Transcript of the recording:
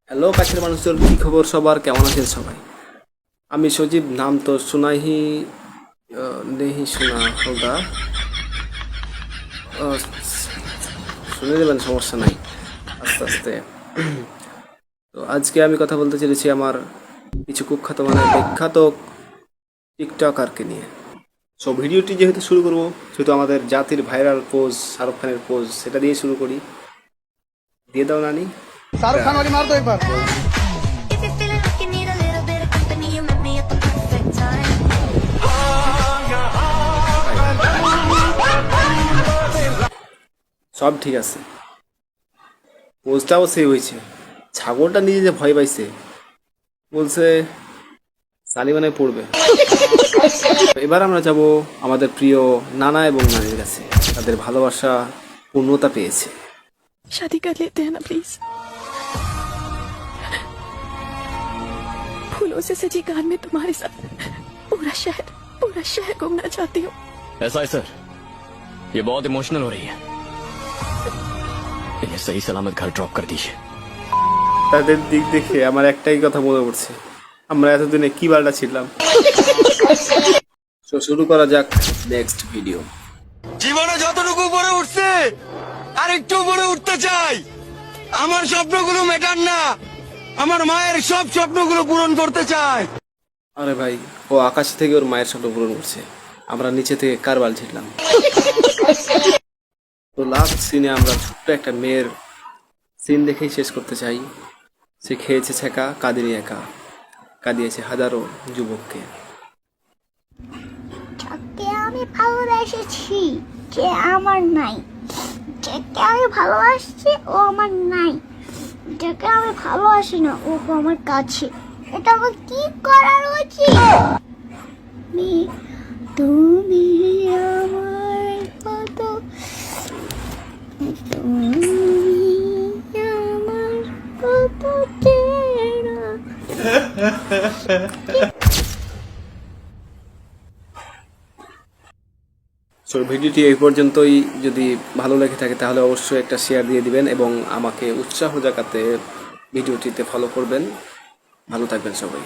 Hello কাছের মানুষজন, কী খবর সবার? কেমন আছেন সবাই? আমি সজীব, নাম তো শোনাহি নেহি শোনা হোগা। আহ, শুনে দেবেন, সমস্যা নাই, আস্তে আস্তে। তো আজকে আমি কথা বলতে চলেছি আমার কিছু কুখ্যাত মানে বিখ্যাত টিকটকারকে নিয়ে। সো ভিডিওটি যেহেতু শুরু করবো, সেহেতু আমাদের জাতির ভাইরাল পোজ শাহরুখ খানের পোজ, সেটা দিয়ে শুরু করি। দিয়ে দাও নানি। शाहरुख खान वाली मार दो एक बार। If you're feeling like you need a little bit of company, you met me at the perfect time. সব ঠিক আছে, পোজটাও সেভ হয়েছে। ছাগলটা নিজে যে ভয় পাইছে, বলছে সালিমানে পড়বে। এবার আমরা যাব আমাদের প্রিয় নানা এবং নানির কাছে। তাদের ভালোবাসা পূর্ণতা পেয়েছে। शादी कर लेते हैं ना प्लीज। फूलों से सजी कार में तुम्हारे साथ पूरा शहर घूमना चाहती हूँ। ऐसा है सर, ये बहुत इमोशनल हो रही है। इन्हें सही सलामत घर ड्रॉप कर दीजिए। তাদের দিক দেখে আমার একটাই কথা মনে পড়ছে, আমরা এতদিনে কি বালটা ছিলাম। তো শুরু করা যাক নেক্সট ভিডিও। জীবনে যতটুকু উপরে উঠছে আর একটু উপরে উঠতে চাই। আমার স্বপ্নগুলো মেটার না, আমার মায়ের সব স্বপ্নগুলো পূরণ করতে চাই। আরে ভাই, ও আকাশ থেকে ওর মায়ের স্বপ্ন পূরণ করছে, আমরা নিচে থেকে কার বাল ছিলাম। তো লাস্ট সিনে আমরা ছোট্ট একটা মেয়ের সিন দেখেই শেষ করতে চাই। সে খেয়েছে ছেঁকা, কাঁদিনি একা, কাঁদিয়েছে হাজারো যুবককে। যাকে আমি ভালোবেসেছি যে আমার নাই, যাকে আমি ভালোবাসছি ও আমার নাই, যাকে আমি ভালোবাসি না ও আমার কাছে। এটা আমার কি করার উচিত? তুমি আমার কত, তুমি আমার কত চেনা। সো ভিডিওটি এই পর্যন্তই। যদি ভালো লেগে থাকে তাহলে অবশ্যই একটা শেয়ার দিয়ে দিবেন এবং আমাকে উৎসাহ জাগাতে ভিডিওটিতে ফলো করবেন। ভালো থাকবেন সবাই।